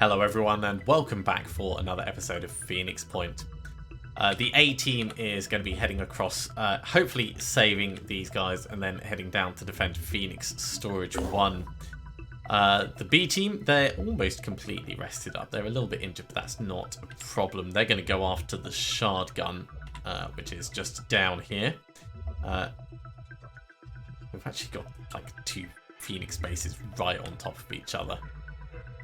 Hello everyone and welcome back for another episode of Phoenix Point. The A team is going to be heading across, hopefully saving these guys and then heading down to defend Phoenix Storage 1. The B team, they're almost completely rested up. They're a little bit injured, but that's not a problem. They're going to go after the shard gun, which is just down here. We've actually got like two Phoenix bases right on top of each other.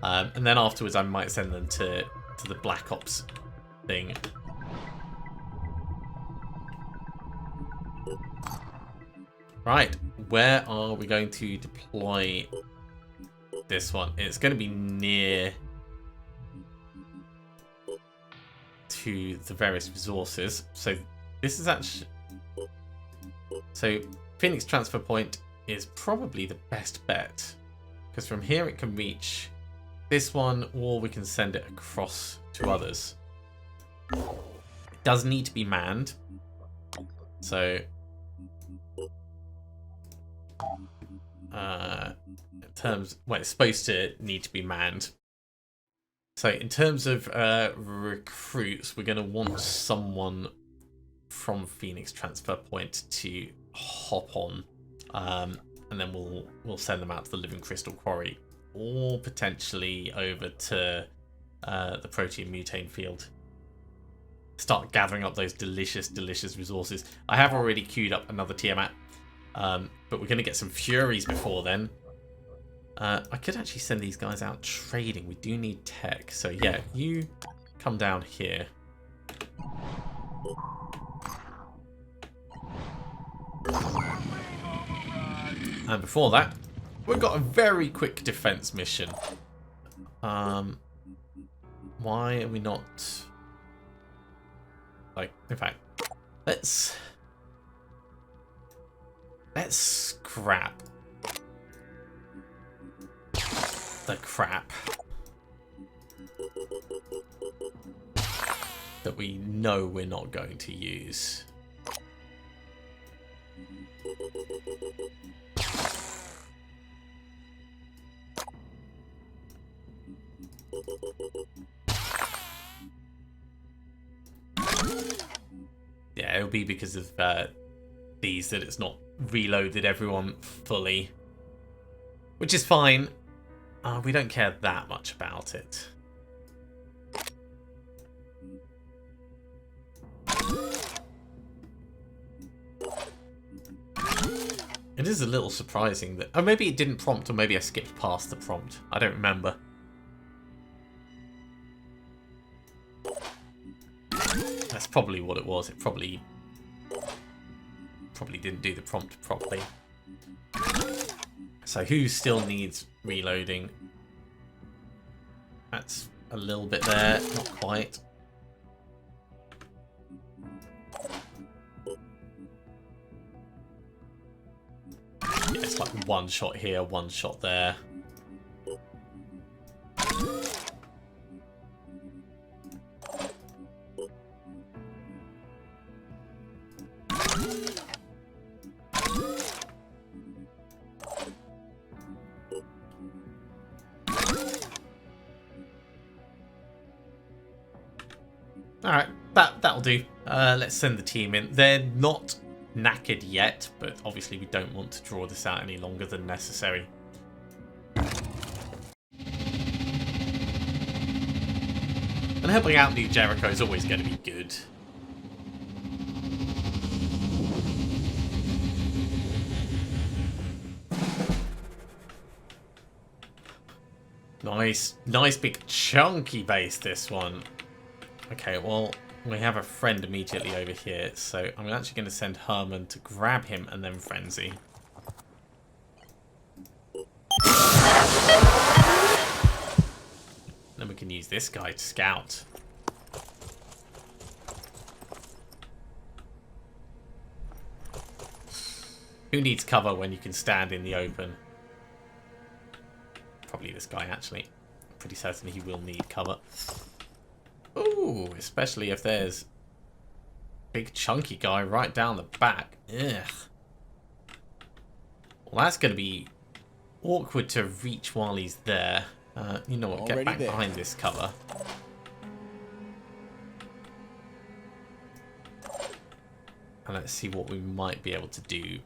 And then afterwards I might send them to the Black Ops thing. Right, where are we going to deploy this one? It's going to be near to the various resources. So this is actually... So Phoenix Transfer Point is probably the best bet. Because from here it can reach this one, or we can send it across to others. It does need to be manned. So... in terms... Well, it's supposed to need to be manned. So in terms of recruits, we're going to want someone from Phoenix Transfer Point to hop on. And then we'll send them out to the Living Crystal Quarry. Or potentially over to the Protean Mutane Field. Start gathering up those delicious, delicious resources. I have already queued up another Tiamat. But we're going to get some Furies before then. I could actually send these guys out trading. We do need tech. So yeah, you come down here. And before that, we've got a very quick defense mission. Why are we not... Like, in fact, let's scrap the crap that we know we're not going to use. Yeah, it'll be because of these that it's not reloaded everyone fully, which is fine. We don't care that much about it. It is a little surprising that... Oh, maybe it didn't prompt, or maybe I skipped past the prompt. I don't remember. That's probably what it was. It probably didn't do the prompt properly. So who still needs reloading? That's a little bit there, not quite. Yeah, it's like one shot here, one shot there. Alright, that'll do. Let's send the team in. They're not knackered yet, but obviously we don't want to draw this out any longer than necessary. And helping out New Jericho is always going to be good. Nice big chunky base, this one. Okay, well, we have a friend immediately over here, so I'm actually going to send Herman to grab him and then Frenzy. Then we can use this guy to scout. Who needs cover when you can stand in the open? Probably this guy, actually. I'm pretty certain he will need cover. Ooh, especially if there's big chunky guy right down the back. Ugh. Well, that's going to be awkward to reach while he's there. You know what? Get Already back there. behind this cover. And let's see what we might be able to do.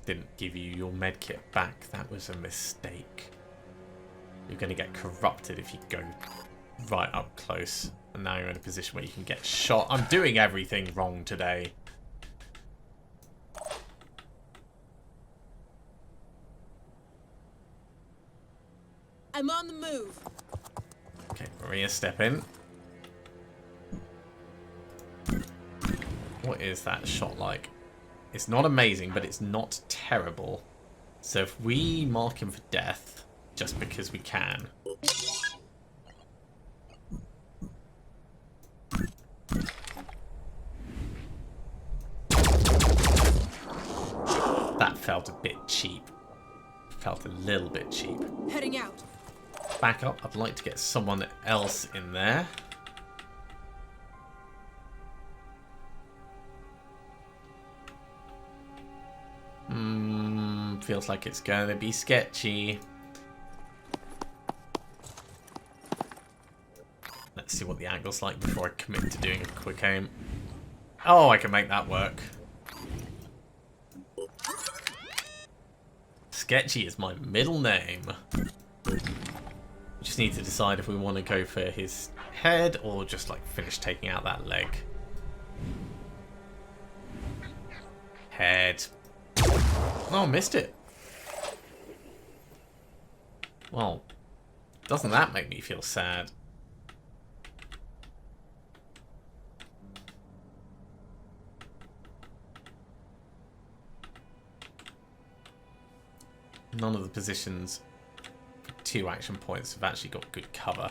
Didn't give you your medkit back. That was a mistake. You're going to get corrupted if you go right up close. And now you're in a position where you can get shot. I'm doing everything wrong today. I'm on the move. Okay, Maria, step in. What is that shot like? It's not amazing, but it's not terrible. So if we mark him for death, just because we can. That felt a bit cheap. Felt a little bit cheap. Heading out. Back up. I'd like to get someone else in there. Feels like it's going to be sketchy. Let's see what the angle's like before I commit to doing a quick aim. Oh, I can make that work. Sketchy is my middle name. We just need to decide if we want to go for his head or just like finish taking out that leg. Head. Oh, missed it. Well, doesn't that make me feel sad? None of the positions for 2 action points have actually got good cover.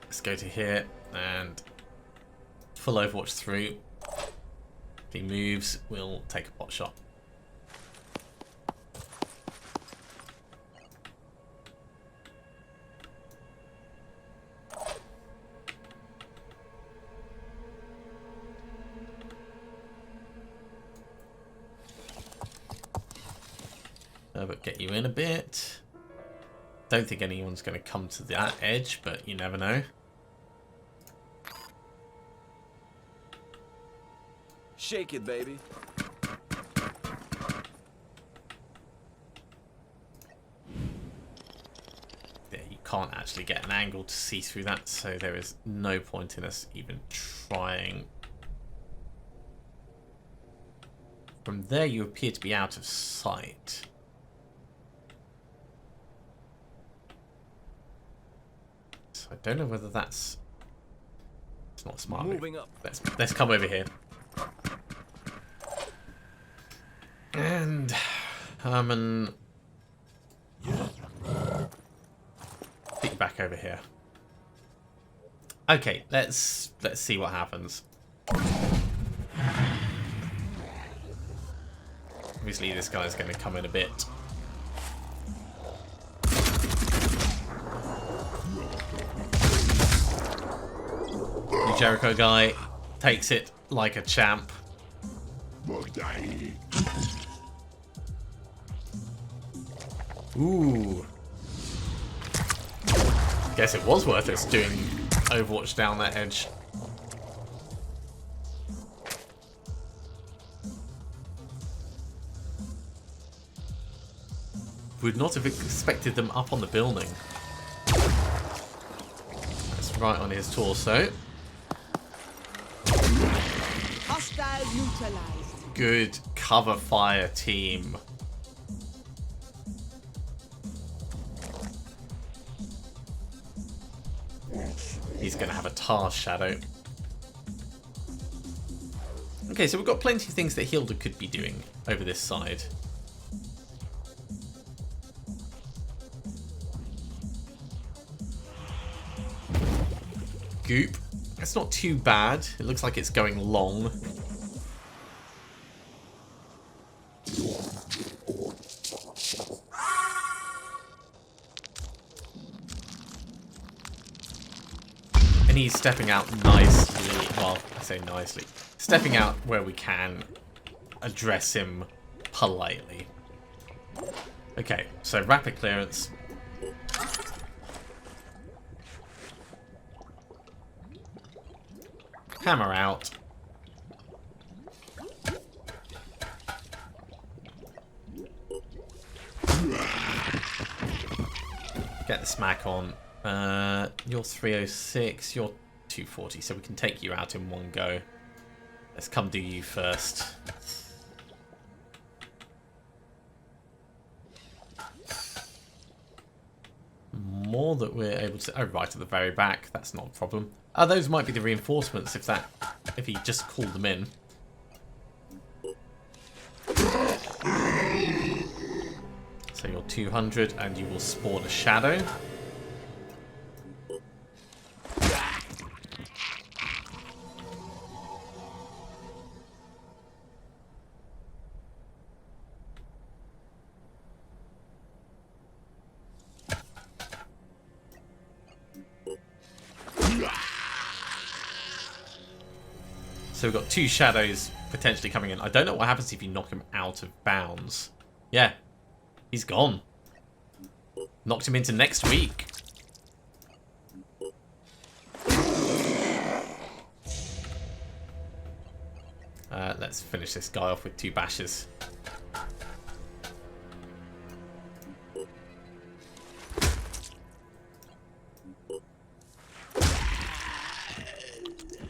Let's go to here and full Overwatch through. If he moves, we'll take a pot shot. But get you in a bit. Don't think anyone's going to come to that edge, but you never know. Shake it, baby. Yeah, you can't actually get an angle to see through that, so there is no point in us even trying. From there, you appear to be out of sight. So I don't know whether that's... It's not smart. Moving up. Let's come over here. And Herman, get you back over here. Okay, let's see what happens. Obviously, this guy's going to come in a bit. The Jericho guy takes it like a champ. Ooh. Guess it was worth us doing Overwatch down that edge. Would not have expected them up on the building. That's right on his torso. Hostile neutralized. Good cover fire, team. He's going to have a tar shadow. Okay, so we've got plenty of things that Hilda could be doing over this side. Goop. That's not too bad. It looks like it's going long. And he's stepping out nicely. Well, I say nicely. Stepping out where we can address him politely. Okay, so rapid clearance. Hammer out. Get the smack on. You're 306, you're 240, so we can take you out in one go. Let's come do you first. More that we're able to... Oh, right at the very back. That's not a problem. Those might be the reinforcements if he just called them in. So you're 200 and you will spawn a shadow. So we've got 2 shadows potentially coming in. I don't know what happens if you knock him out of bounds. Yeah, he's gone. Knocked him into next week. Let's finish this guy off with 2 bashes.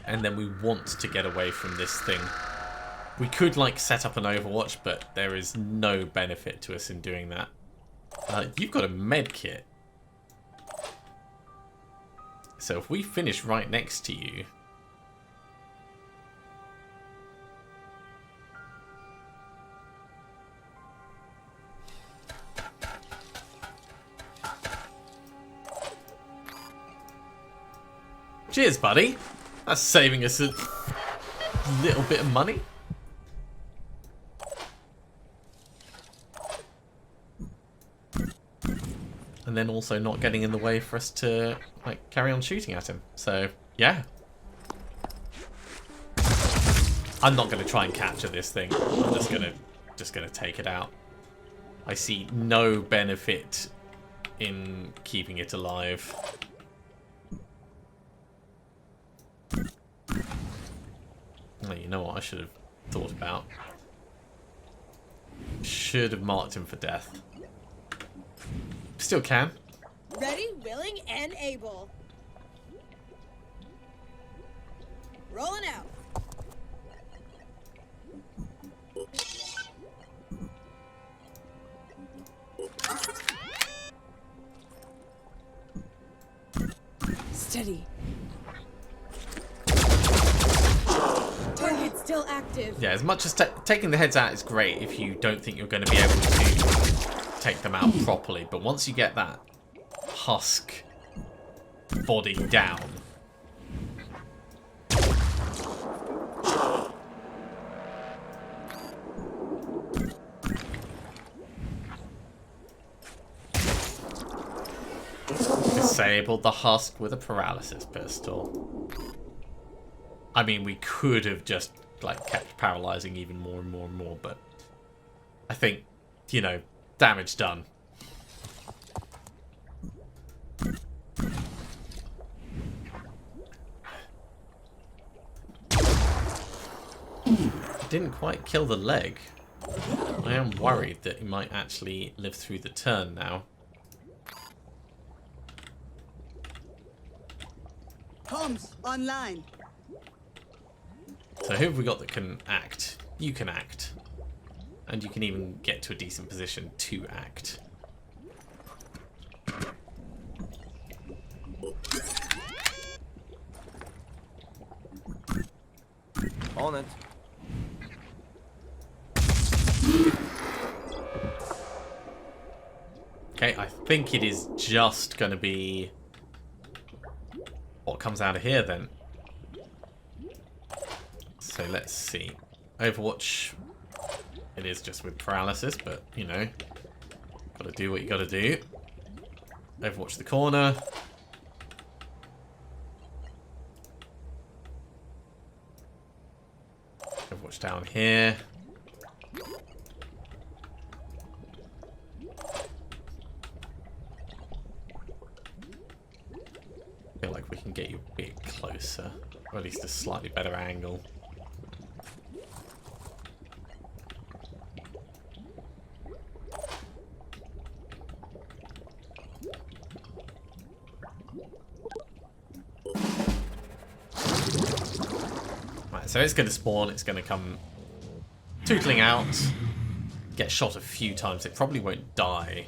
And then we want to get away from this thing. We could, like, set up an Overwatch, but there is no benefit to us in doing that. You've got a med kit. So if we finish right next to you... Cheers, buddy. That's saving us a little bit of money. And then also not getting in the way for us to, like, carry on shooting at him. So, yeah. I'm not going to try and capture this thing. I'm just gonna take it out. I see no benefit in keeping it alive. Oh, you know what I should have thought about? Should have marked him for death. Still can. Ready, willing, and able. Rolling out. Steady. Target still active. Yeah, as much as taking the heads out is great if you don't think you're going to be able to take them out properly, but once you get that husk body down, disabled the husk with a paralysis pistol. I mean, we could have just, like, kept paralyzing even more and more and more, but I think, you know, damage done. Didn't quite kill the leg. I am worried that he might actually live through the turn now. Comms online. So who have we got that can act? You can act. And you can even get to a decent position to act. On it. Okay, I think it is just going to be what comes out of here then. So let's see. Overwatch, it is just with paralysis, but, you know, gotta do what you gotta do. Overwatch the corner. down here. Feel like we can get you a bit closer, or at least a slightly better angle. Right, so it's going to spawn, it's going to come tootling out, get shot a few times, it probably won't die.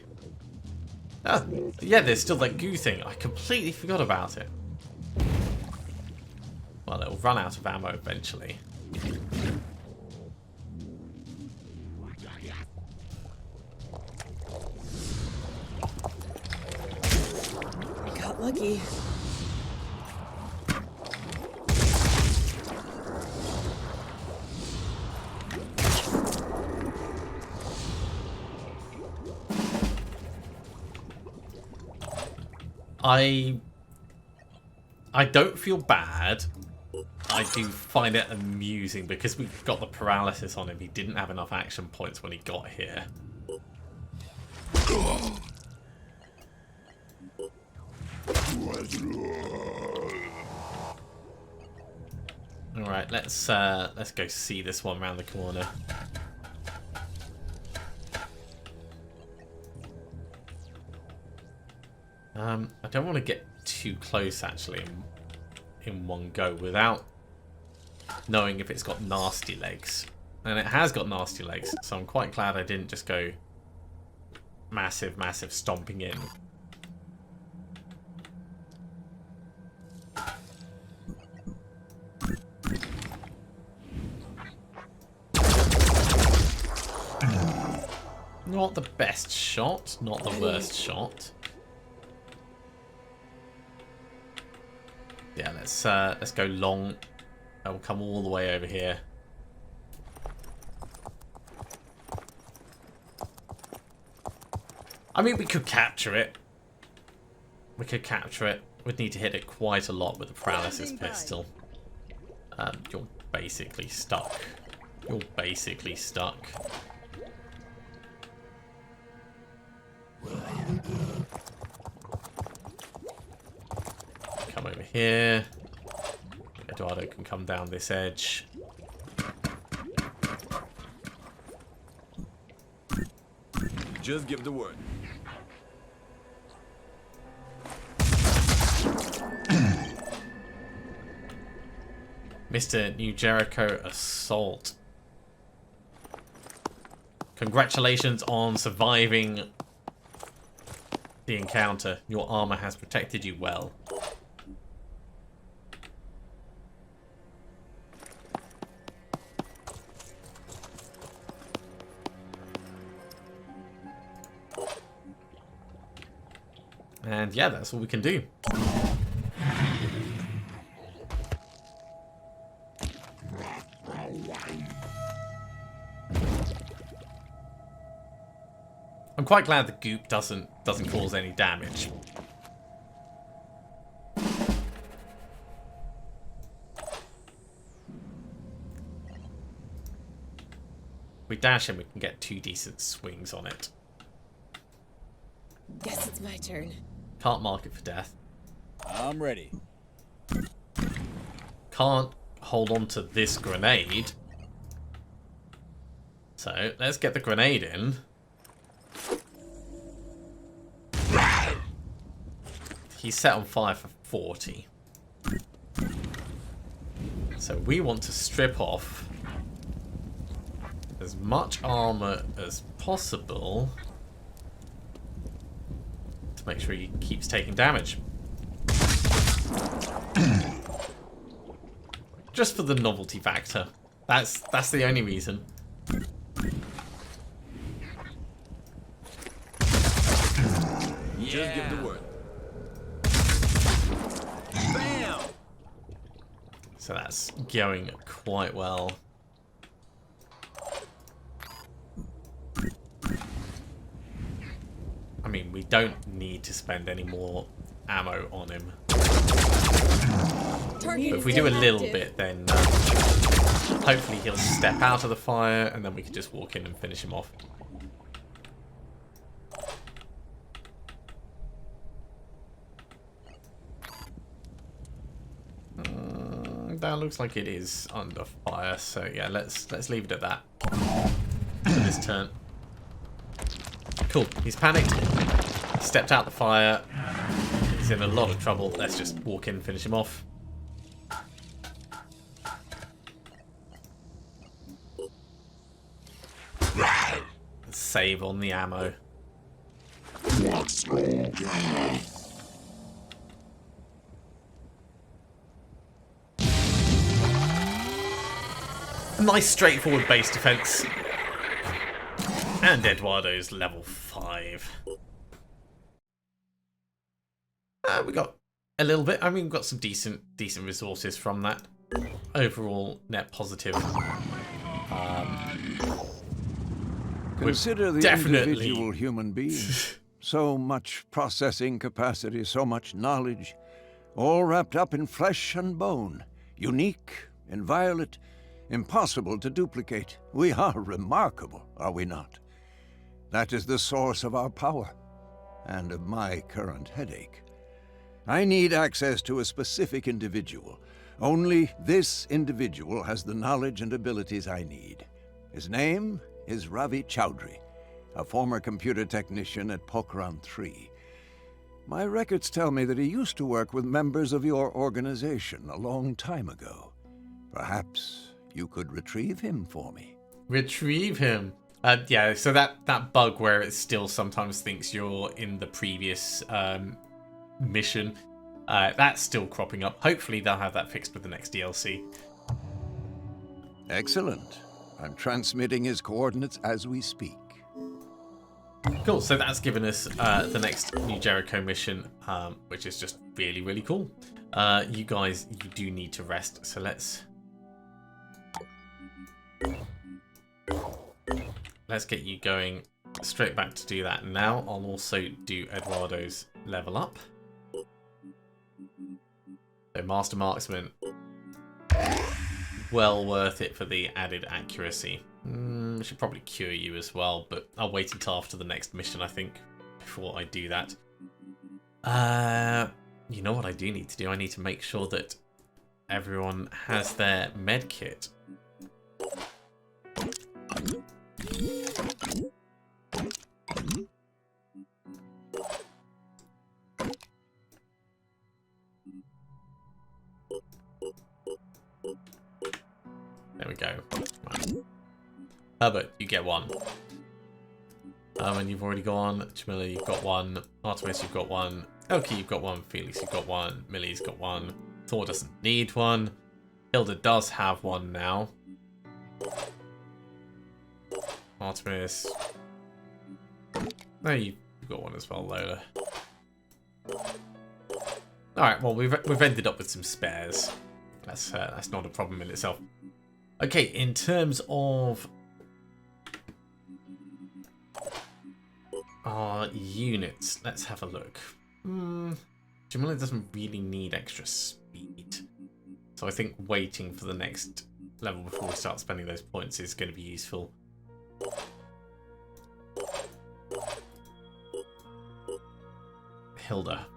Oh, yeah, there's still that goo thing. I completely forgot about it. Well, it'll run out of ammo eventually. Got lucky. I don't feel bad. I do find it amusing because we've got the paralysis on him. He didn't have enough action points when he got here. All right, let's go see this one around the corner. I don't want to get too close actually in one go without knowing if it's got nasty legs. And it has got nasty legs, so I'm quite glad I didn't just go massive stomping in. Not the best shot, not the worst shot. Yeah, let's go long. I will come all the way over here. I mean, we could capture it. We could capture it. We'd need to hit it quite a lot with the paralysis pistol. You're basically stuck. You're basically stuck. Come over here. Eduardo can come down this edge. Just give the word. Mr. New Jericho Assault. Congratulations on surviving the encounter. Your armor has protected you well. And yeah, that's all we can do. I'm quite glad the goop doesn't cause any damage. If we dash him, we can get 2 decent swings on it. Guess it's my turn. Can't mark it for death. I'm ready. Can't hold on to this grenade. So let's get the grenade in. He's set on fire for 40. So we want to strip off as much armor as possible to make sure he keeps taking damage. Just for the novelty factor. That's the only reason. Just give the word. Bam! So that's going quite well. I mean, we don't need to spend any more ammo on him. But if we do a little bit, then Hopefully he'll step out of the fire, and then we can just walk in and finish him off. That looks like it is under fire, so yeah, let's leave it at that for this turn. Cool, he's panicked. He stepped out the fire. He's in a lot of trouble. Let's just walk in, finish him off. Save on the ammo. A nice straightforward base defense. And Eduardo's level 5. We got a little bit. I mean, we've got some decent resources from that. Overall, net positive. Consider the definitely individual human being. So much processing capacity, so much knowledge, all wrapped up in flesh and bone. Unique, inviolate, impossible to duplicate. We are remarkable, are we not? That is the source of our power, and of my current headache. I need access to a specific individual. Only this individual has the knowledge and abilities I need. His name is Ravi Chowdhury, a former computer technician at Pokhran 3. My records tell me that he used to work with members of your organization a long time ago. Perhaps you could retrieve him for me. Retrieve him? Yeah, so that bug where it still sometimes thinks you're in the previous mission, that's still cropping up. Hopefully they'll have that fixed with the next DLC. Excellent. I'm transmitting his coordinates as we speak. Cool, so that's given us the next New Jericho mission, which is just really, really cool. You guys, you do need to rest, so let's get you going straight back to do that now. I'll also do Eduardo's level up. So Master Marksman, well worth it for the added accuracy. Should probably cure you as well, but I'll wait until after the next mission, I think, before I do that. You know what I do need to do? I need to make sure that everyone has their med kit. There we go. Right. Herbert, you get one. And you've already gone. Jamila, you've got one. Artemis, you've got one. Elkie, you've got one. Felix, you've got one. Millie's got one. Thor doesn't need one. Hilda does have one now. Artemis. No, you've got one as well, Lola. Alright, well, we've ended up with some spares. That's not a problem in itself. Okay, in terms of our units, let's have a look. Jamila doesn't really need extra speed, so I think waiting for the next level before we start spending those points is going to be useful. Hilda.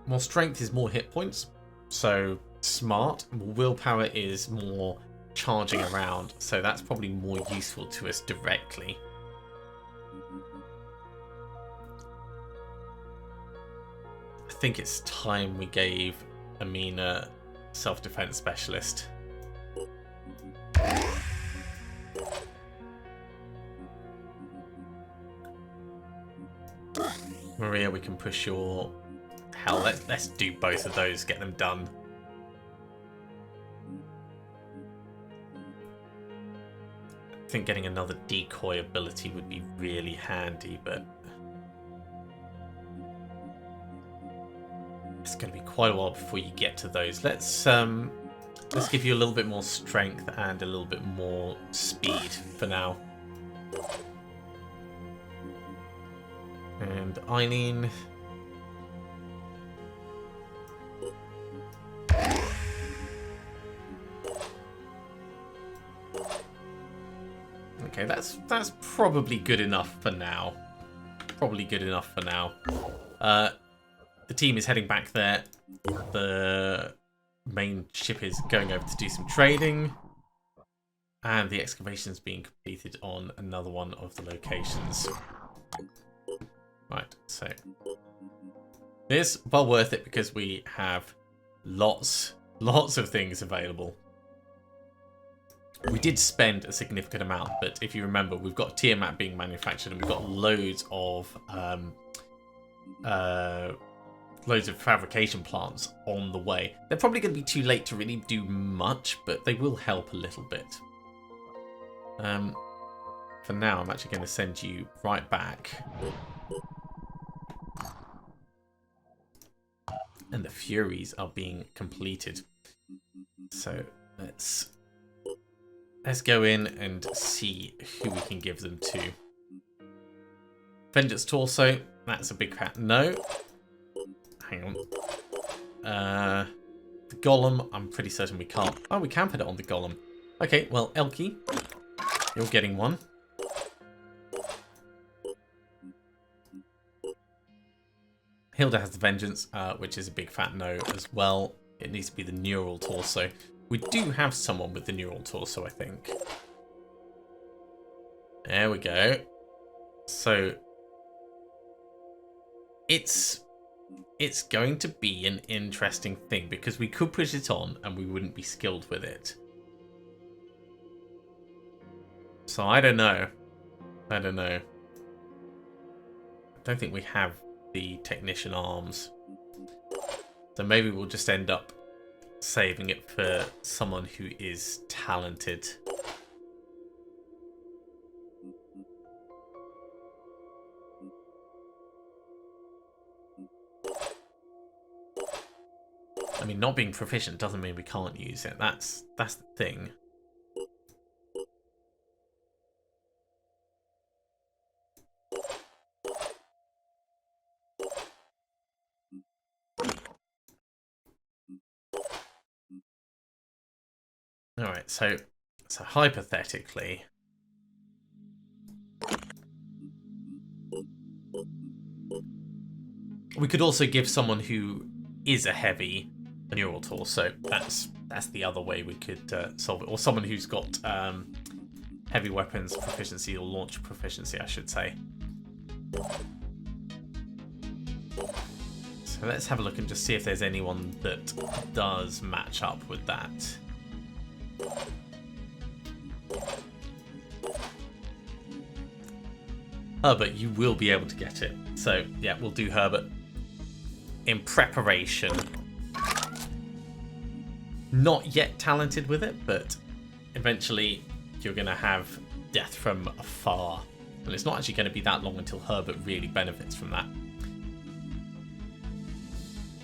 More strength is more hit points, so smart. Willpower is more charging around, so that's probably more useful to us directly. I think it's time we gave Amina self-defense specialist. Maria, we can push your... Hell, let's do both of those, get them done. I think getting another decoy ability would be really handy, but it's going to be quite a while before you get to those. Let's give you a little bit more strength and a little bit more speed for now. And Eileen. Okay, that's probably good enough for now. Probably good enough for now. The team is heading back there. The main ship is going over to do some trading. And the excavation is being completed on another one of the locations. Right, so this well worth it because we have lots of things available. We did spend a significant amount, but if you remember, we've got Tiamat being manufactured and we've got loads of fabrication plants on the way. They're probably going to be too late to really do much, but they will help a little bit. For now, I'm actually going to send you right back. And the Furies are being completed. So let's go in and see who we can give them to. Vengeance Torso, that's a big fat no. Hang on. The Golem, I'm pretty certain we can't. Oh, we can put it on the Golem. Okay, well, Elkie, you're getting one. Hilda has the Vengeance, which is a big fat no as well. It needs to be the Neural Torso. We do have someone with the Neural Torso, I think. There we go. So it's going to be an interesting thing because we could push it on and we wouldn't be skilled with it. So I don't know. I don't think we have the Technician arms. So maybe we'll just end up saving it for someone who is talented. I mean, not being proficient doesn't mean we can't use it. That's the thing. Alright, so hypothetically, we could also give someone who is a heavy a Neural Torso. That's the other way we could solve it. Or someone who's got heavy weapons proficiency or launch proficiency, I should say. So let's have a look and just see if there's anyone that does match up with that. Herbert, you will be able to get it. So, yeah, we'll do Herbert in preparation. Not yet talented with it, but eventually you're going to have death from afar. And it's not actually going to be that long until Herbert really benefits from that.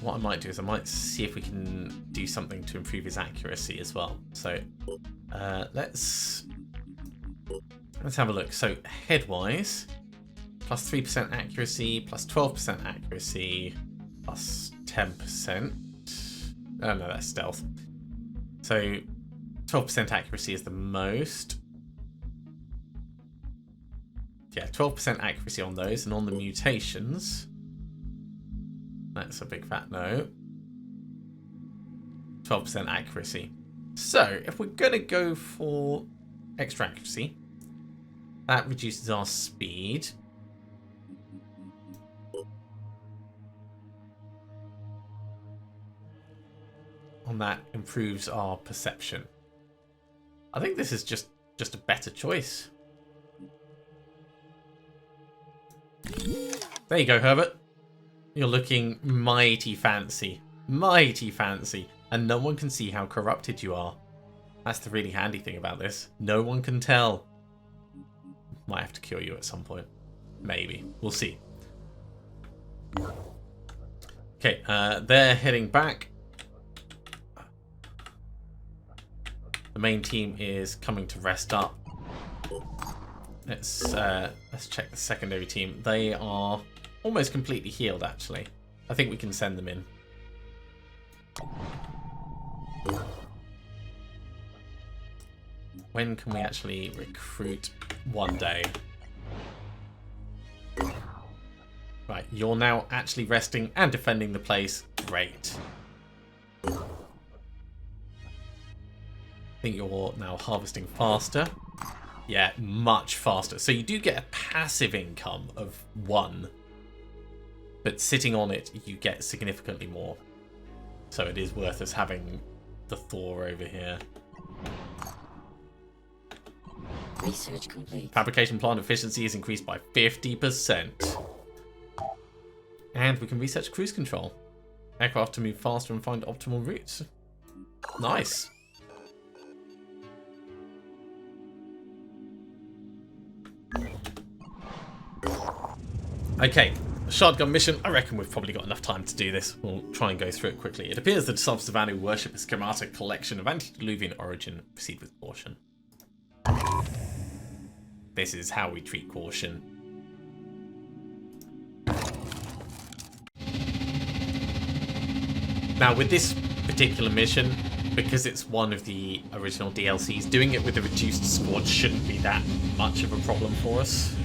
What I might do is I might see if we can do something to improve his accuracy as well. So let's have a look. So head-wise, plus 3% accuracy, plus 12% accuracy, plus 10%. Oh no, that's stealth. So 12% accuracy is the most. Yeah, 12% accuracy on those, and on the mutations, that's a big fat no. 12% accuracy. So, if we're going to go for extra accuracy, that reduces our speed. And that improves our perception. I think this is just a better choice. There you go, Herbert. You're looking mighty fancy. Mighty fancy. And no one can see how corrupted you are. That's the really handy thing about this. No one can tell. Might have to cure you at some point. Maybe. We'll see. Okay, they're heading back. The main team is coming to rest up. Let's check the secondary team. They are almost completely healed, actually. I think we can send them in. When can we actually recruit? One day. Right, you're now actually resting and defending the place. Great. I think you're now harvesting faster. Yeah, much faster. So you do get a passive income of 1. But sitting on it, you get significantly more. So it is worth us having the Thor over here. Research complete. Fabrication plant efficiency is increased by 50%. And we can research cruise control. Aircraft to move faster and find optimal routes. Nice. Okay, shotgun mission. I reckon we've probably got enough time to do this. We'll try and go through it quickly. It appears that the Sub Savannah worship a schematic collection of antediluvian origin. Proceed with caution. This is how we treat caution. Now, with this particular mission, because it's one of the original DLCs, doing it with a reduced squad shouldn't be that much of a problem for us.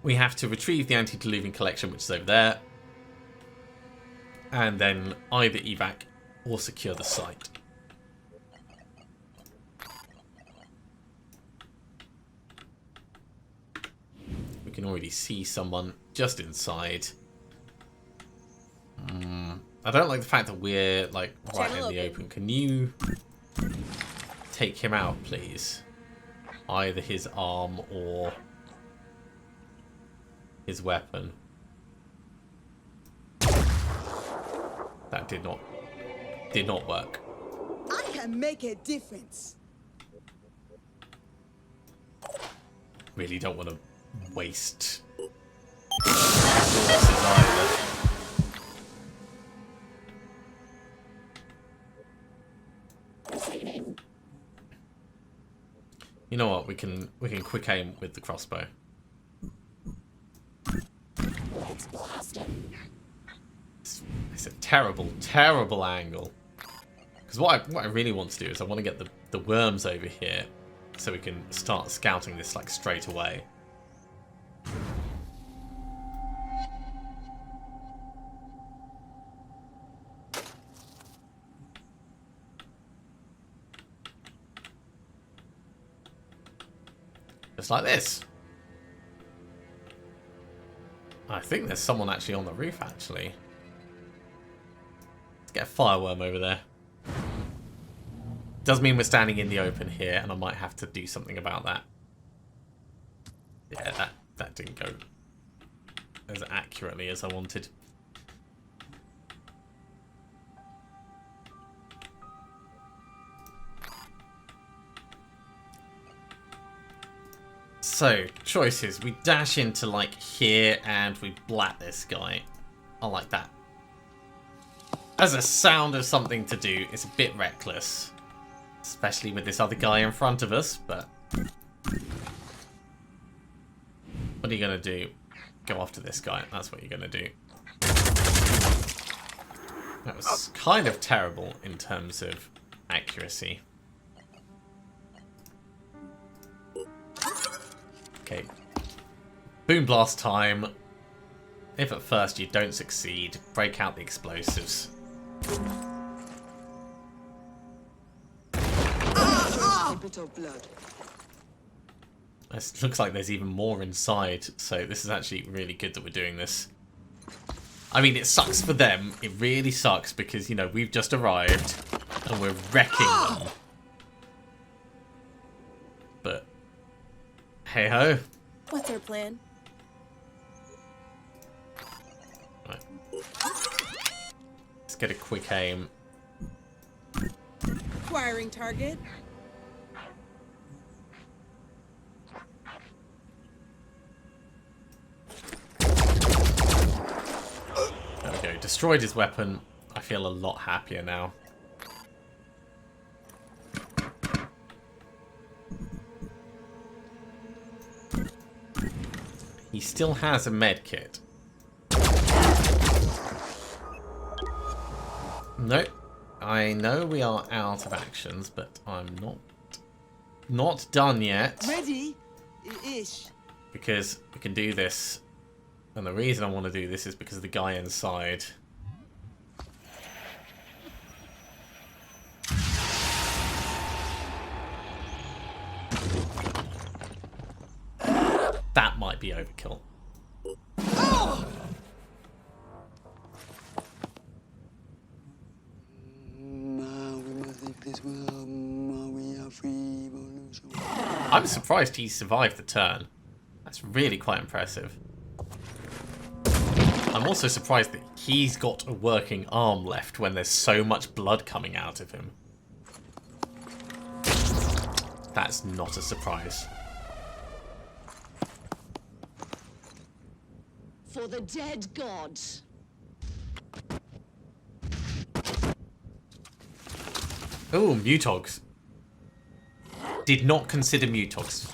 We have to retrieve the antediluvian collection, which is over there, and then either evac or secure the site. We can already see someone just inside. I don't like the fact that we're like right in the open. Can you take him out, please? Either his arm or his weapon. That did not work. I can make a difference. Really don't want to waste resources either. You know what? We can quick aim with the crossbow. It's a terrible angle. Because what I really want to do is I want to get the worms over here so we can start scouting this like straight away. Just like this. I think there's someone actually on the roof, actually. Let's get a fireworm over there. Does mean we're standing in the open here, and I might have to do something about that. Yeah, that didn't go as accurately as I wanted. So, choices. We dash into, like, here, and we blat this guy. I like that. As a sound of something to do, it's a bit reckless. Especially with this other guy in front of us, but... what are you going to do? Go after this guy. That's what you're going to do. That was kind of terrible in terms of accuracy. Okay. Boom blast time. If at first you don't succeed, break out the explosives. A bit of blood. It looks like there's even more inside, so this is actually really good that we're doing this. I mean, it sucks for them. It really sucks because, you know, we've just arrived and we're wrecking them. But, hey-ho. What's our plan? Right. Let's get a quick aim. Acquiring target. There we go. Destroyed his weapon. I feel a lot happier now. He still has a med kit. Nope. I know we are out of actions, but I'm not done yet. Ready? Ish. Because we can do this. And the reason I want to do this is because of the guy inside. That might be overkill. I'm surprised he survived the turn. That's really quite impressive. I'm also surprised that he's got a working arm left when there's so much blood coming out of him. That's not a surprise. For the dead gods. Oh, Mutogs. Did not consider Mutogs.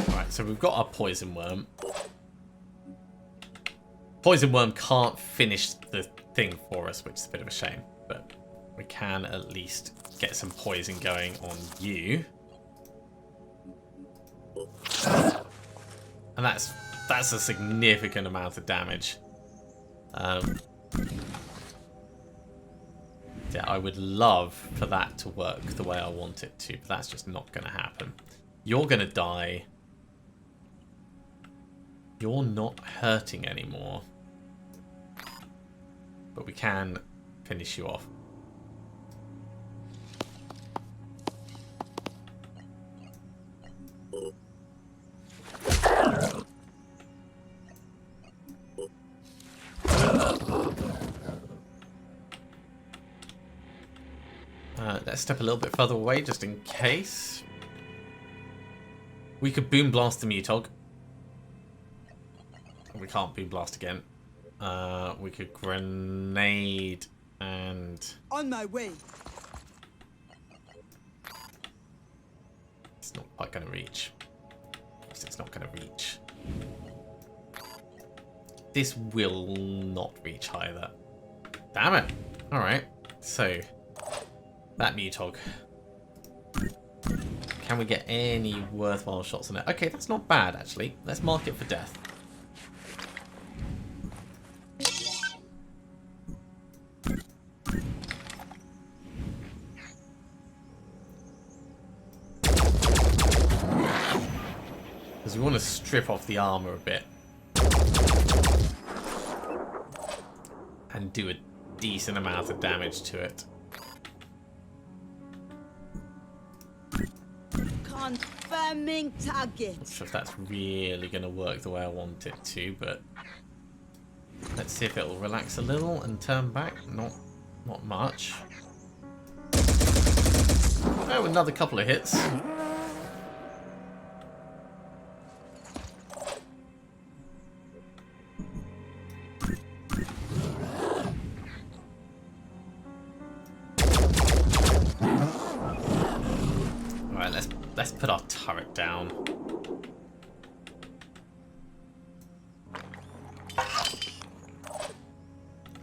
Right, so we've got our poison worm. Poison worm can't finish the thing for us, which is a bit of a shame, but we can at least get some poison going on you. And that's a significant amount of damage. Yeah, I would love for that to work the way I want it to, but that's just not going to happen. You're going to die. You're not hurting anymore. But we can finish you off. Let's step a little bit further away just in case. We could boom blast the Mutog. We can't boom blast again. We could grenade and... On my way. It's not quite going to reach. It's not going to reach. This will not reach either. Damn it. Alright. So, that Mutog. Can we get any worthwhile shots on it? Okay, that's not bad, actually. Let's mark it for death. Because we want to strip off the armor a bit. And do a decent amount of damage to it. Confirming target. Not sure if that's really going to work the way I want it to, but let's see if it'll relax a little and turn back. Not much. Oh, another couple of hits. Let's put our turret down.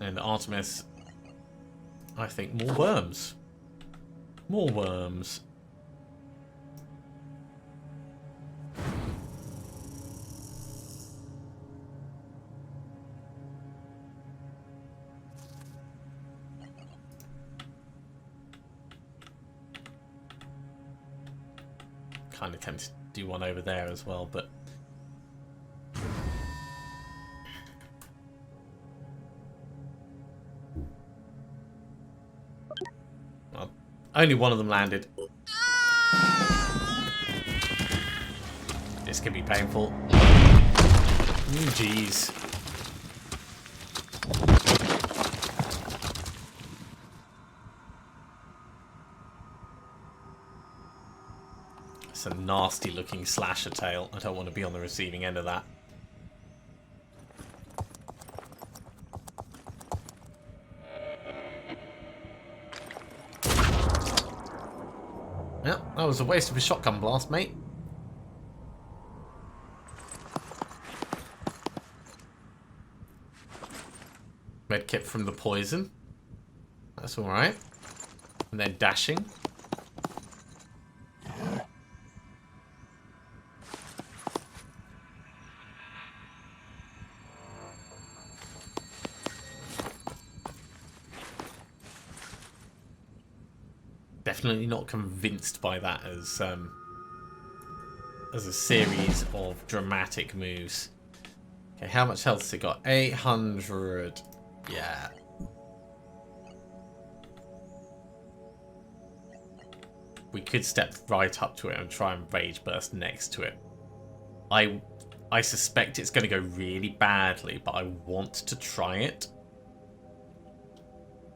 And Artemis, I think more worms. More worms. Kind of tempted to do one over there as well, but well, only one of them landed. This can be painful. Jeez. It's a nasty looking slasher tail. I don't want to be on the receiving end of that. That was a waste of a shotgun blast, mate. Medkit from the poison. That's alright. And then dashing. Definitely not convinced by that as a series of dramatic moves. Okay, how much health has it got? 800. Yeah. We could step right up to it and try and rage burst next to it. I suspect it's going to go really badly, but I want to try it.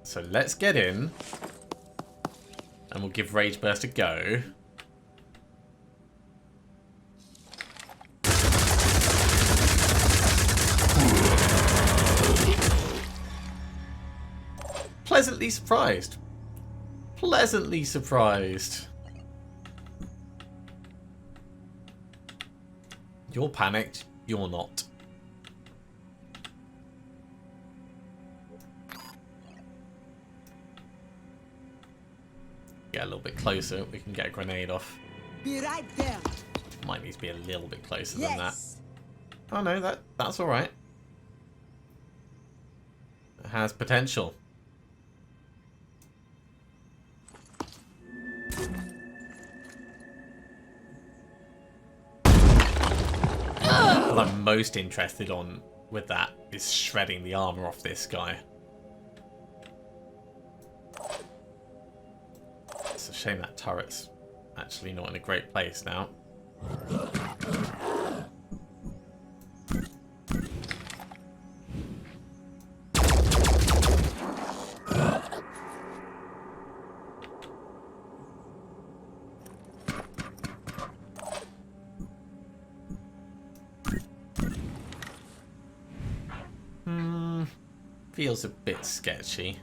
So let's get in. And we'll give Rage Burst a go. Pleasantly surprised. Pleasantly surprised. You're panicked. You're not. Get a little bit closer, we can get a grenade off. Be right there. Might need to be a little bit closer than that. Yes. Oh no, that's alright. It has potential. What I'm most interested on with that is shredding the armor off this guy. It's a shame that turret's actually not in a great place now. Feels a bit sketchy.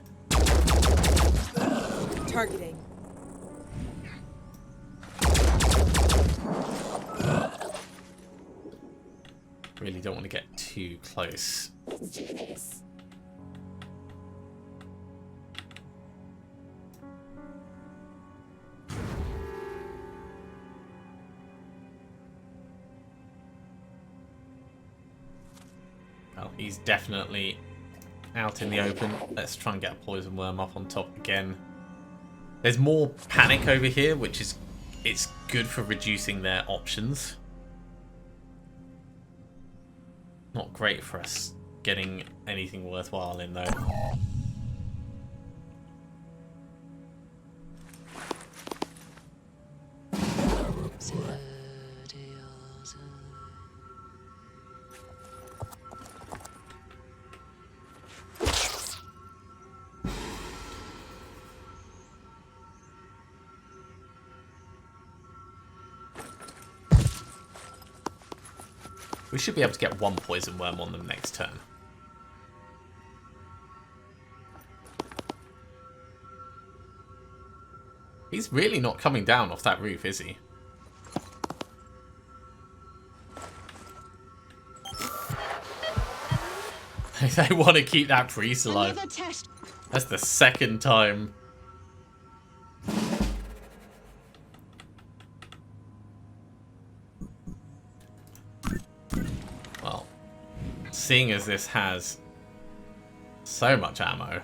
Targeting. Really don't want to get too close. Well, he's definitely out in the open. Let's try and get a poison worm up on top again. There's more panic over here, which is it's good for reducing their options. Not great for us getting anything worthwhile in though. We should be able to get one poison worm on them next turn. He's really not coming down off that roof, is he? They want to keep that priest alive. Another test. That's the second time. Well, seeing as this has so much ammo.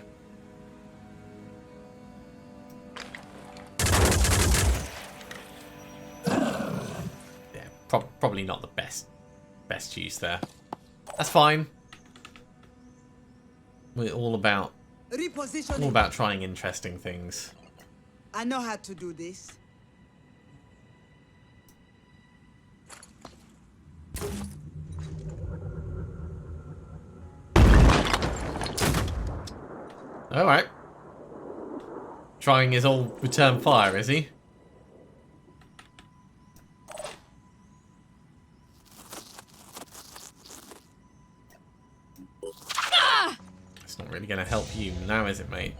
Yeah, probably not the best use there. That's fine. We're all about Repositioning. trying interesting things. I know how to do this. Alright. Trying his old return fire, is he? It's not really going to help you now, is it, mate?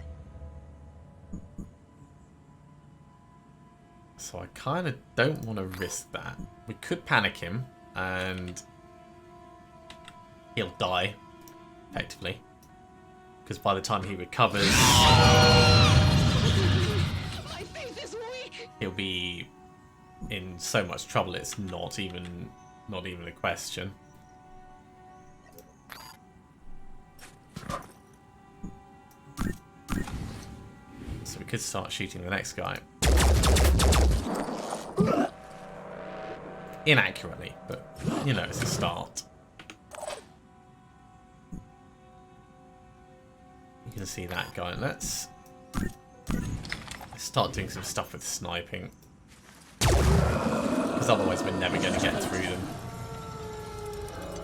So I kind of don't want to risk that. We could panic him, and he'll die, effectively. Because by the time he recovers, My faith is weak. he'll be in so much trouble it's not even a question. So we could start shooting the next guy. Inaccurately, but you know, it's a start. You can see that guy. Let's start doing some stuff with sniping. Because otherwise we're never going to get through them.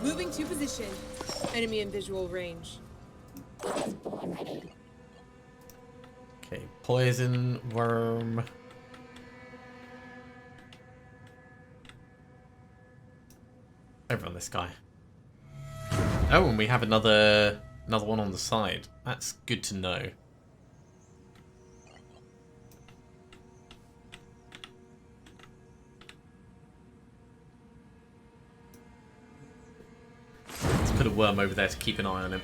Moving to position. Enemy in visual range. Okay, poison, worm. Over on this guy. Oh, and we have another one on the side. That's good to know. Let's put a worm over there to keep an eye on him.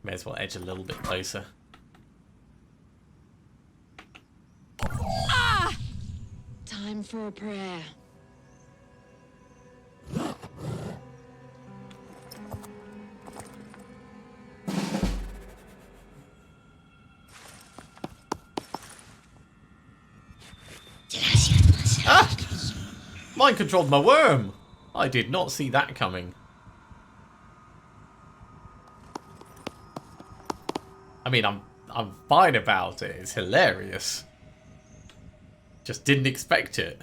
May as well edge a little bit closer. Time for a prayer. Ah! Mind controlled my worm! I did not see that coming. I mean, I'm fine about it. It's hilarious. Just didn't expect it.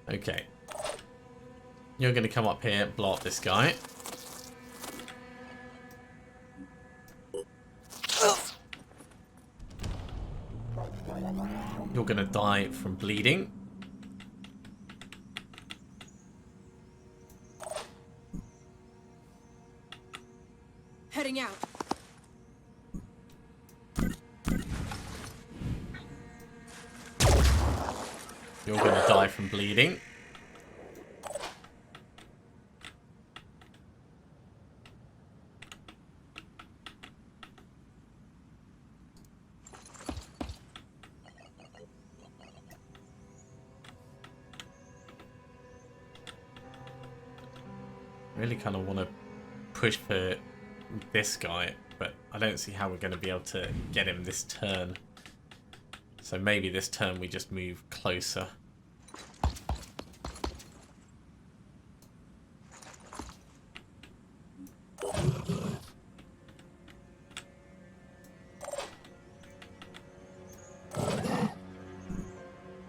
Okay. You're going to come up here, blow up this guy. You're going to die from bleeding. Heading out. You're going to die from bleeding. Really kind of want to push for this guy, but I don't see how we're going to be able to get him this turn. So maybe this turn we just move closer.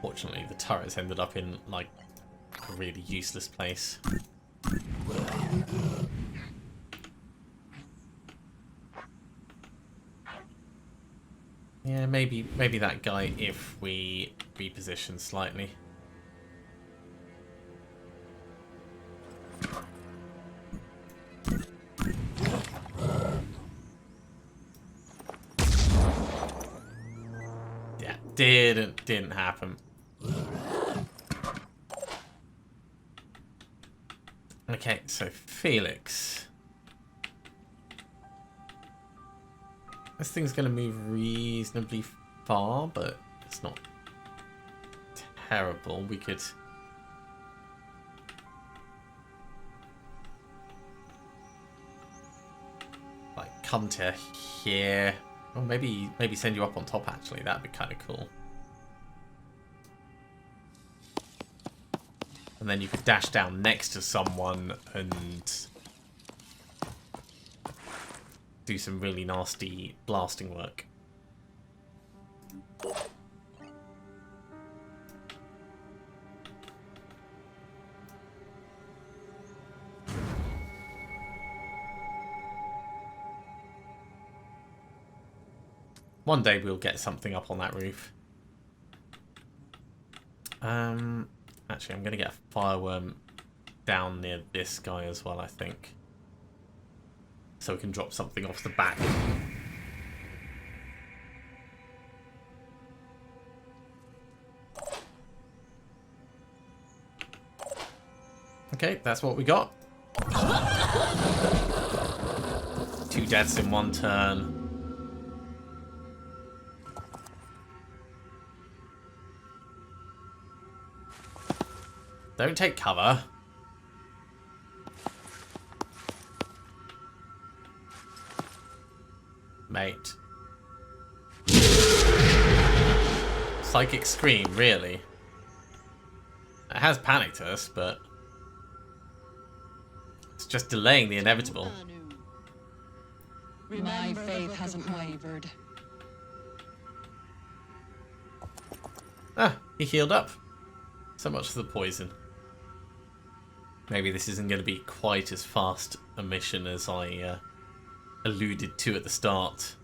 Fortunately, the turret's ended up in, like, a really useless place. Yeah, maybe that guy if we reposition slightly. Yeah, didn't happen. Okay, so Felix. This thing's going to move reasonably far, but it's not terrible. We could... like, come to here. Or maybe send you up on top, actually. That'd be kind of cool. And then you could dash down next to someone and do some really nasty blasting work. One day we'll get something up on that roof. Actually, I'm going to get a fireworm down near this guy as well, I think. So we can drop something off the back. Okay, that's what we got. 2 deaths in 1 turn. Don't take cover. Mate. Psychic Scream, really? It has panicked us, but it's just delaying the inevitable. My faith hasn't wavered. Ah, he healed up. So much for the poison. Maybe this isn't going to be quite as fast a mission as I alluded to at the start.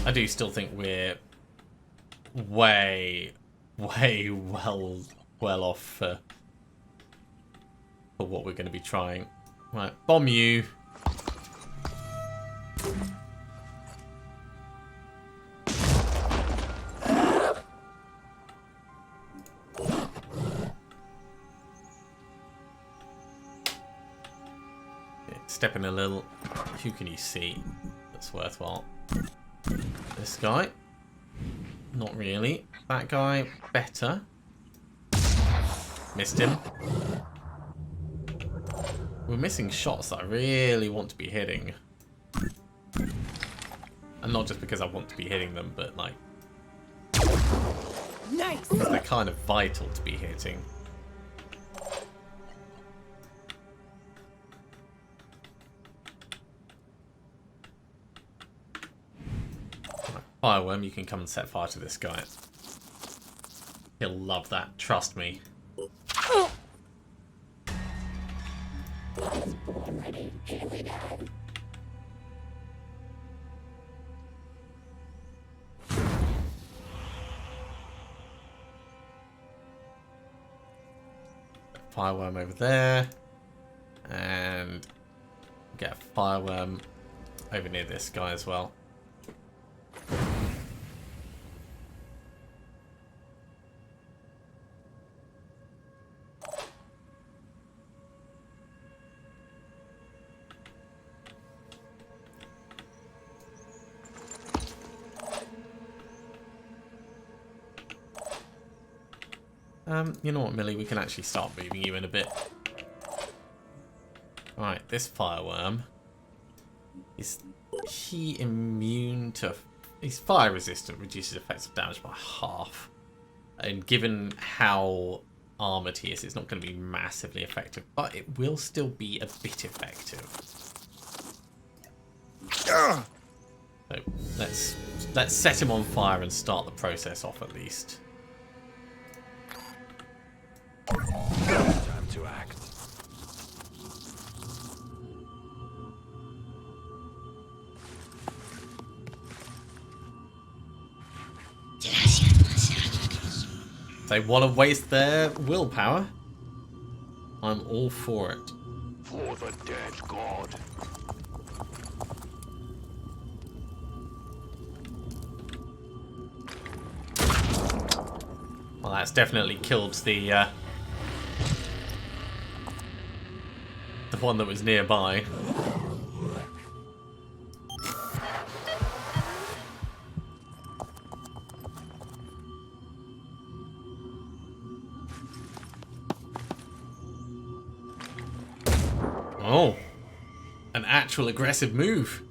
I do still think we're way well off for what we're going to be trying. Right, bomb you. Stepping a little. Who can you see that's worthwhile? This guy. Not really. That guy. Better. Missed him. We're missing shots that I really want to be hitting. And not just because I want to be hitting them, but like... Nice! because they're kind of vital to be hitting. Fireworm, you can come and set fire to this guy. He'll love that, trust me. Fireworm over there. And get a fireworm over near this guy as well. You know what, Millie? We can actually start moving you in a bit. Right, this fireworm. Is he immune to... he's fire resistant, reduces effective damage by half. And given how armoured he is, it's not going to be massively effective. But it will still be a bit effective. So let's set him on fire and start the process off at least. Time to act. They want to waste their willpower. I'm all for it. For the dead god. Well, that's definitely killed the one that was nearby. Oh, an actual aggressive move.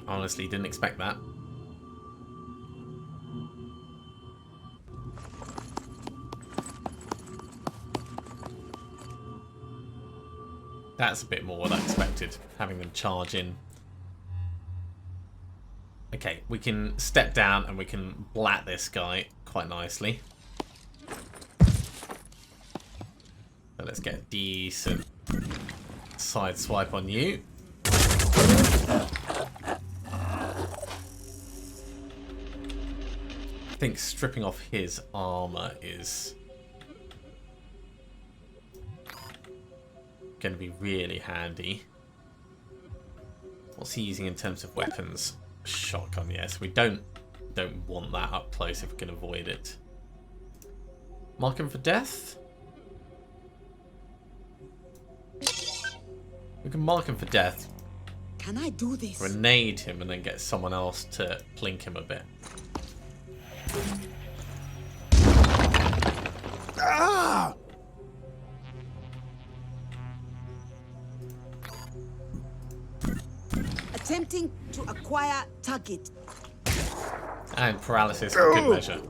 Honestly, didn't expect that. That's a bit more what I expected, having them charge in. Okay, we can step down and we can blat this guy quite nicely. So let's get a decent side swipe on you. think stripping off his armor is going to be really handy. What's he using in terms of weapons? Shotgun, yes. We don't want that up close if we can avoid it. Mark him for death? We can mark him for death. Can I do this? Grenade him and then get someone else to plink him a bit. Ah! Attempting to acquire target. And paralysis for good measure.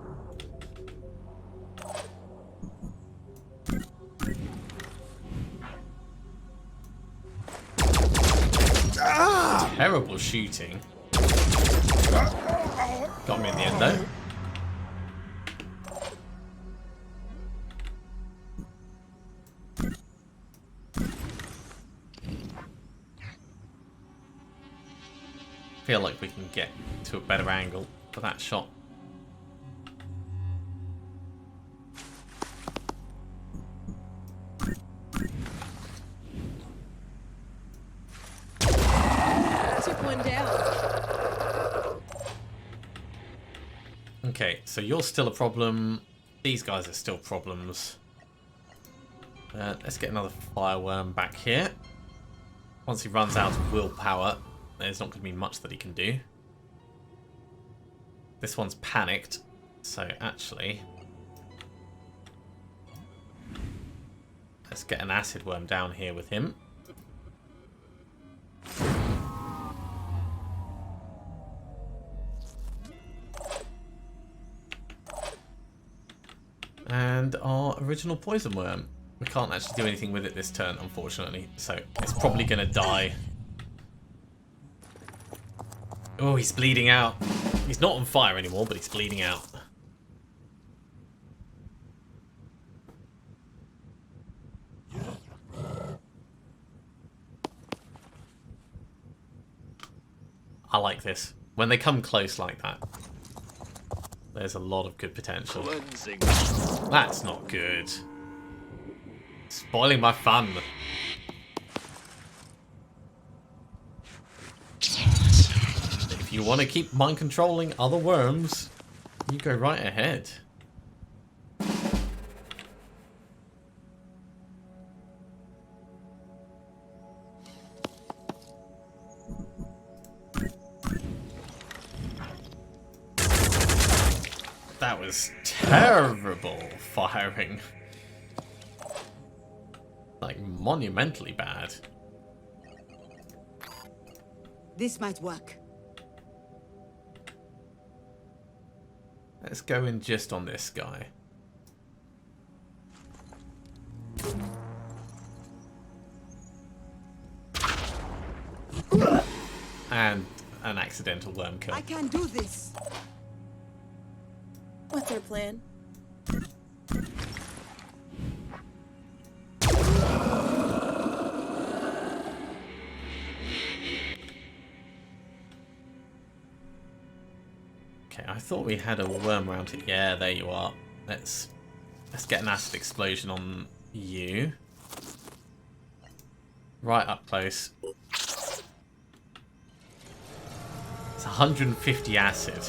Terrible shooting. Got me in the end though. Feel like we can get to a better angle for that shot. Took one down. Okay, so you're still a problem. These guys are still problems. Let's get another fireworm back here. Once he runs out of willpower, there's not going to be much that he can do. This one's panicked, so actually, let's get an acid worm down here with him. And our original poison worm. We can't actually do anything with it this turn, unfortunately, so it's probably going to die. Oh, he's bleeding out. He's not on fire anymore, but he's bleeding out. I like this. When they come close like that, there's a lot of good potential. Cleansing. That's not good. Spoiling my fun. If you want to keep mind controlling other worms, you go right ahead. That was terrible firing. Like, monumentally bad. This might work. Let's go in just on this guy. And an accidental worm kill. I can do this. What's our plan? Okay, I thought we had a worm around here. Yeah, there you are. Let's get an acid explosion on you. Right up close. It's 150 acid.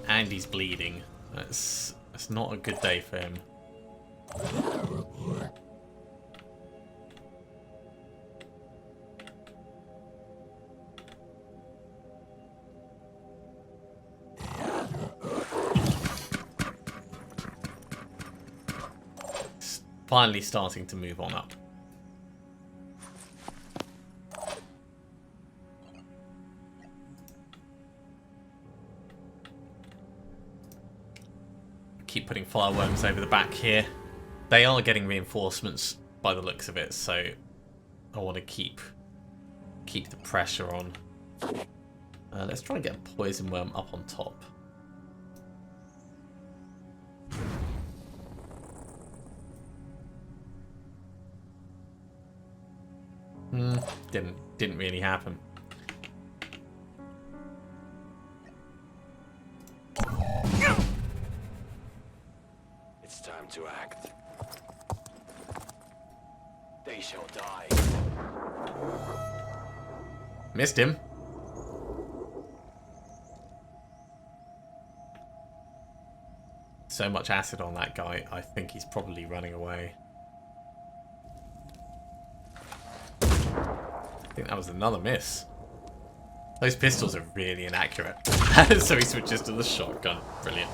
And he's bleeding. That's not a good day for him. It's finally starting to move on up. Keep putting fireworms over the back here. They are getting reinforcements by the looks of it, so I want to keep the pressure on. Let's try and get a poison worm up on top. Didn't really happen. Time to act. They shall die. Missed him. So much acid on that guy, I think he's probably running away. I think that was another miss. Those pistols are really inaccurate. So he switches to the shotgun. Brilliant.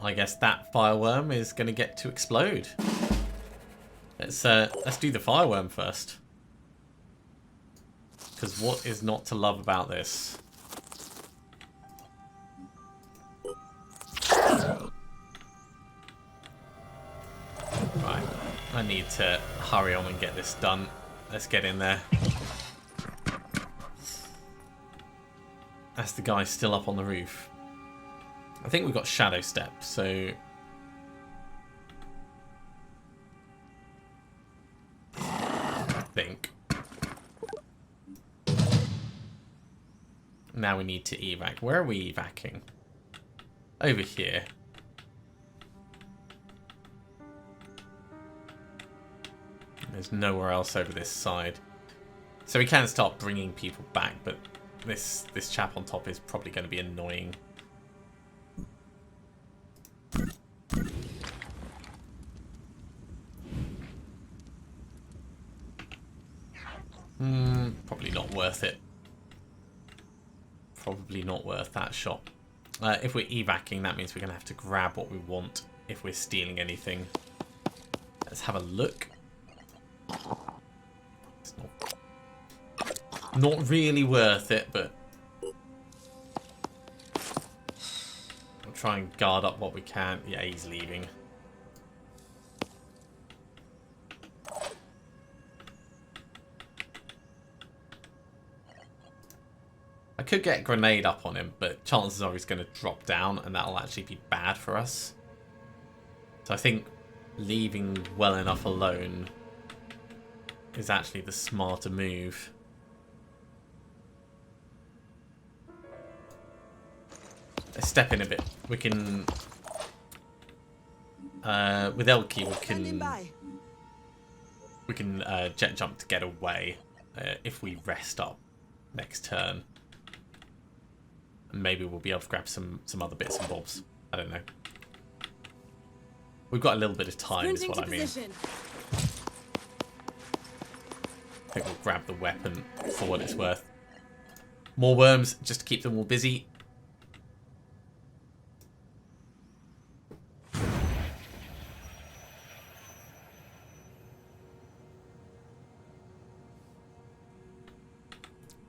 I guess that fireworm is going to get to explode. Let's do the fireworm first. Because what is not to love about this? Right, I need to hurry on and get this done. Let's get in there. That's the guy still up on the roof. I think we've got shadow step, so I think now we need to evac. Where are we evacing? Over here. There's nowhere else over this side, so we can start bringing people back, but this chap on top is probably going to be annoying. Probably not worth it. Probably not worth that shot. If we're evacing, that means we're going to have to grab what we want if we're stealing anything. Let's have a look. It's not really worth it, but we'll try and guard up what we can. Yeah, he's leaving. I could get a grenade up on him, but chances are he's going to drop down, and that'll actually be bad for us. So I think leaving well enough alone is actually the smarter move. Let's step in a bit. We can... with Elky, we can jet jump to get away if we rest up next turn. Maybe we'll be able to grab some other bits and bobs. I don't know. We've got a little bit of time, is what I mean. I think we'll grab the weapon for what it's worth. More worms, just to keep them all busy.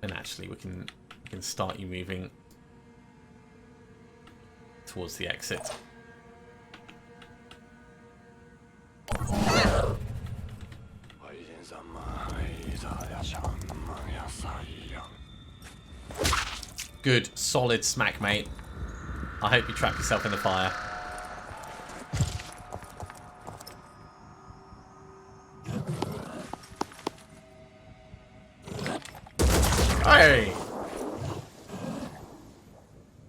And actually, we can start you moving towards the exit. Good, solid smack, mate. I hope you trap yourself in the fire. Hey!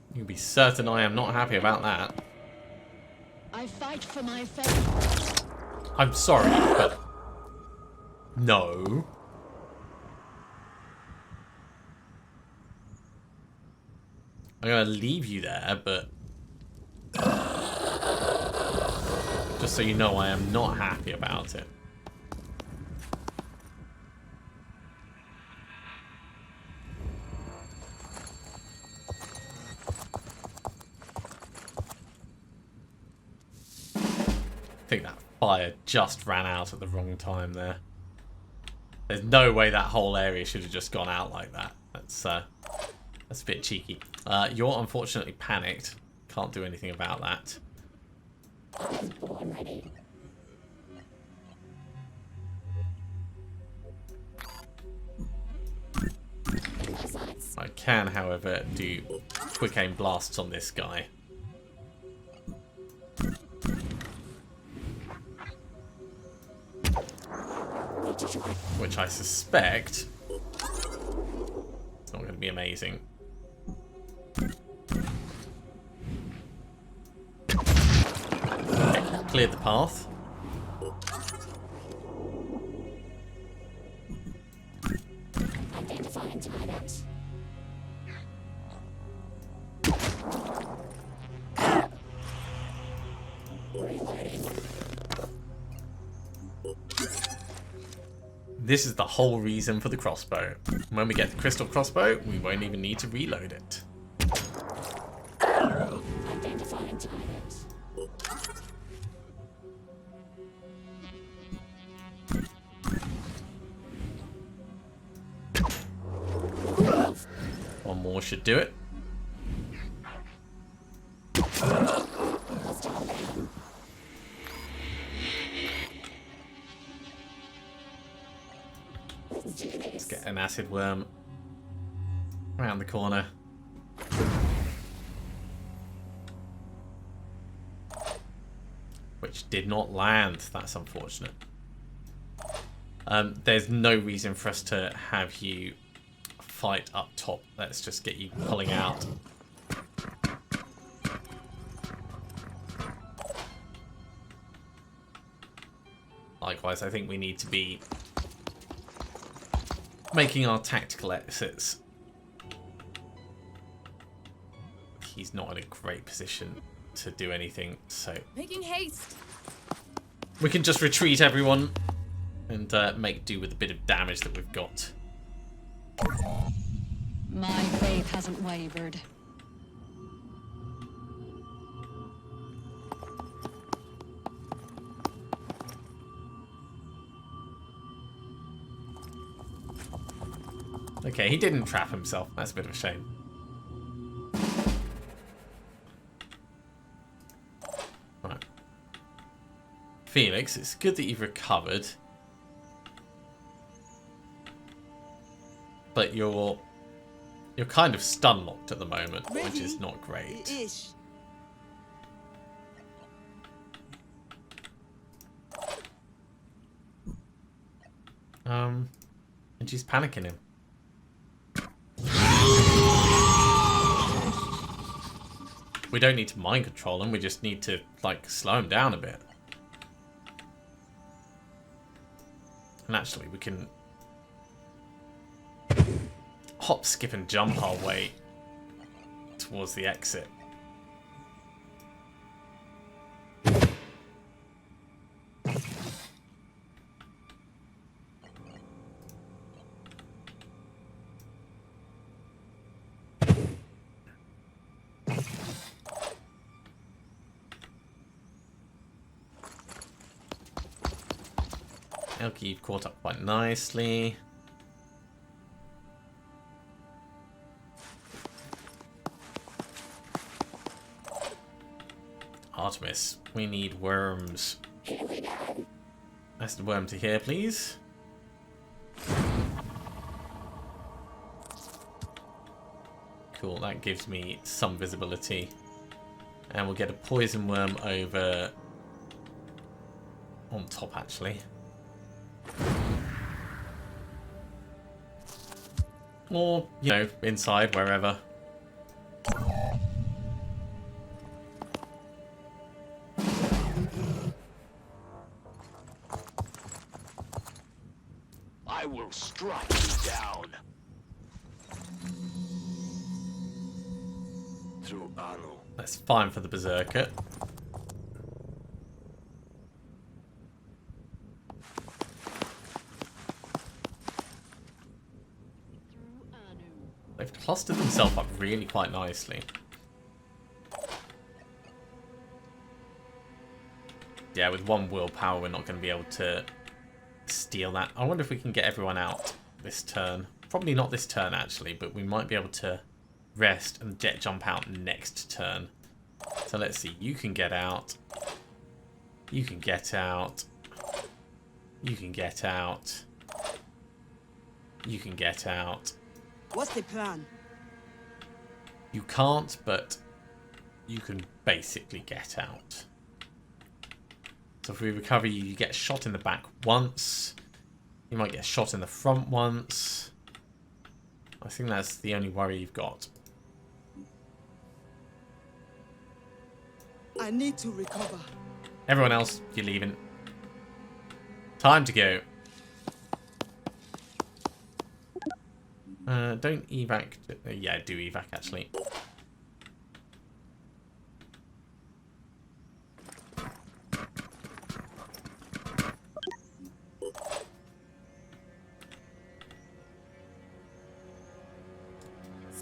You can be certain I am not happy about that. I fight for my faith. I'm sorry, but no. I'm gonna leave you there, but just so you know, I am not happy about it. I think that fire just ran out at the wrong time there. There's no way that whole area should have just gone out like that. That's a bit cheeky. You're unfortunately panicked. Can't do anything about that. Right, I can, however, do quick aim blasts on this guy. Which I suspect it's not going to be amazing. Okay, cleared the path. This is the whole reason for the crossbow. When we get the crystal crossbow, we won't even need to reload it. One more should do it. Let's get an acid worm around the corner. Which did not land. That's unfortunate. There's no reason for us to have you fight up top. Let's just get you pulling out. Likewise, I think we need to be making our tactical exits. He's not in a great position to do anything, so Making haste. we can just retreat, everyone, and make do with the bit of damage that we've got. My faith hasn't wavered. Okay, he didn't trap himself. That's a bit of a shame. Right. Phoenix, it's good that you've recovered. But you're kind of stun locked at the moment, which is not great. Ish. And she's panicking him. We don't need to mind control him, we just need to, like, slow him down a bit. And actually, we can hop, skip, and jump our way towards the exit. Elke, you've caught up quite nicely. Artemis, we need worms. Acid worm to here, please. Cool, that gives me some visibility. And we'll get a poison worm over on top, actually. Or, you know, inside, wherever. I will strike you down. Through arrow. That's fine for the Berserker. They've clustered themselves up really quite nicely. Yeah, with one willpower, we're not going to be able to steal that. I wonder if we can get everyone out this turn. Probably not this turn, actually, but we might be able to rest and jet jump out next turn. So let's see. You can get out. You can get out. You can get out. You can get out. What's the plan? You can't, but you can basically get out. So if we recover you, you get shot in the back once. You might get shot in the front once. I think that's the only worry you've got. I need to recover. Everyone else, you're leaving. Time to go. Don't evac. Yeah, do evac actually.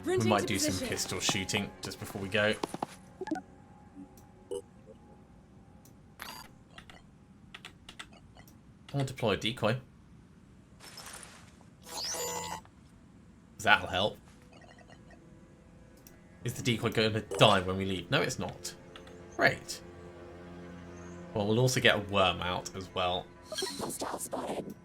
We might do some pistol shooting just before we go. I'll deploy a decoy. That'll help. Is the decoy going to die when we leave? No, it's not. Great. Well, we'll also get a worm out as well. Hostile spotted.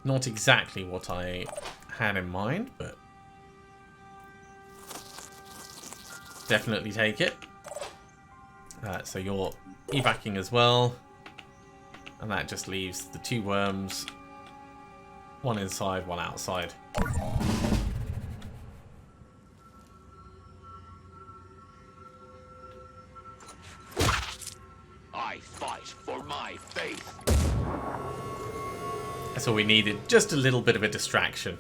Not exactly what I had in mind, but definitely take it. So you're evacing as well. And that just leaves the two worms. One inside, one outside. I fight for my faith. That's all we needed. Just a little bit of a distraction.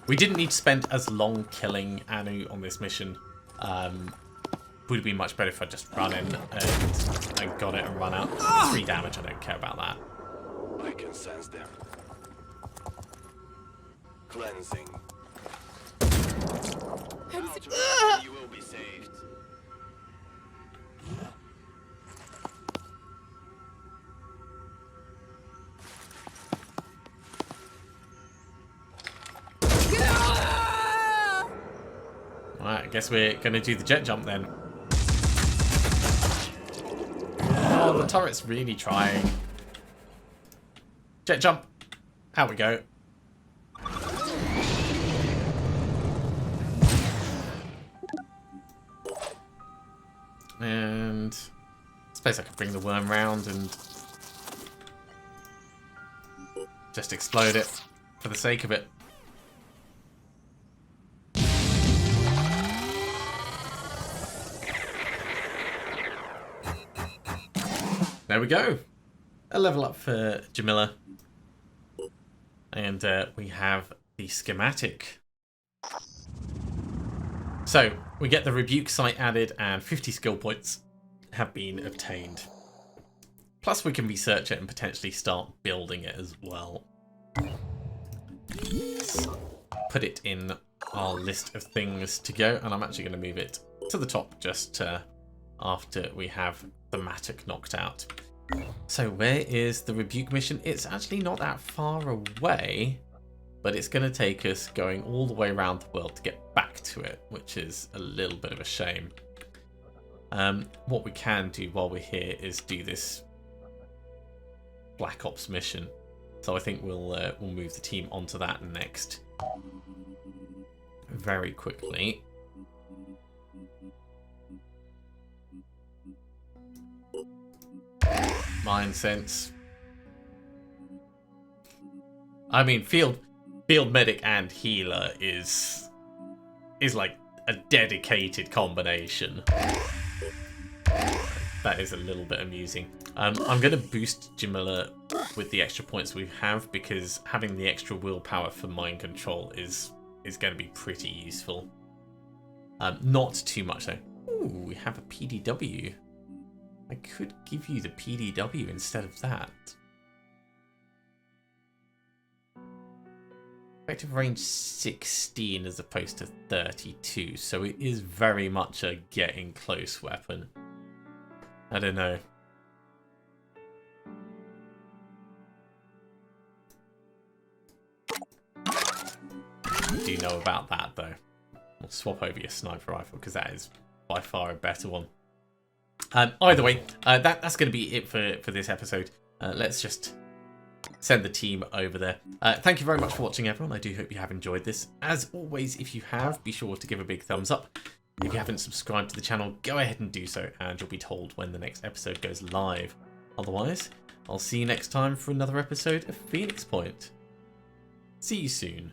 We didn't need to spend as long killing Anu on this mission. Would have been much better if I just run in and got it and run out. 3 damage, I don't care about that. I can sense them. Cleansing. You will be saved. Alright, I guess we're going to do the jet jump then. Oh, the turret's really trying. Jet jump. Out we go. And I suppose I could bring the worm round and just explode it for the sake of it. There we go. A level up for Jamila. And we have the schematic. So, we get the rebuke site added and 50 skill points have been obtained. Plus we can research it and potentially start building it as well. Let's put it in our list of things to go, and I'm actually going to move it to the top just after we have thematic knocked out. So where is the rebuke mission? It's actually not that far away, but it's going to take us going all the way around the world to get back to it, which is a little bit of a shame. What we can do while we're here is do this Black Ops mission. So I think we'll move the team onto that next very quickly. Mind sense. I mean, field medic and healer is like a dedicated combination. That is a little bit amusing. I'm going to boost Jamila with the extra points we have, because having the extra willpower for mind control is going to be pretty useful. Not too much though. Ooh, we have a PDW. I could give you the PDW instead of that. Effective range 16 as opposed to 32, so it is very much a getting close weapon. I don't know. I do know about that though. We'll swap over your sniper rifle because that is by far a better one. Either way, that's going to be it for this episode. Let's just send the team over there. Thank you very much for watching, everyone. I do hope you have enjoyed this. As always, if you have, be sure to give a big thumbs up. If you haven't subscribed to the channel, go ahead and do so, and you'll be told when the next episode goes live. Otherwise, I'll see you next time for another episode of Phoenix Point. See you soon.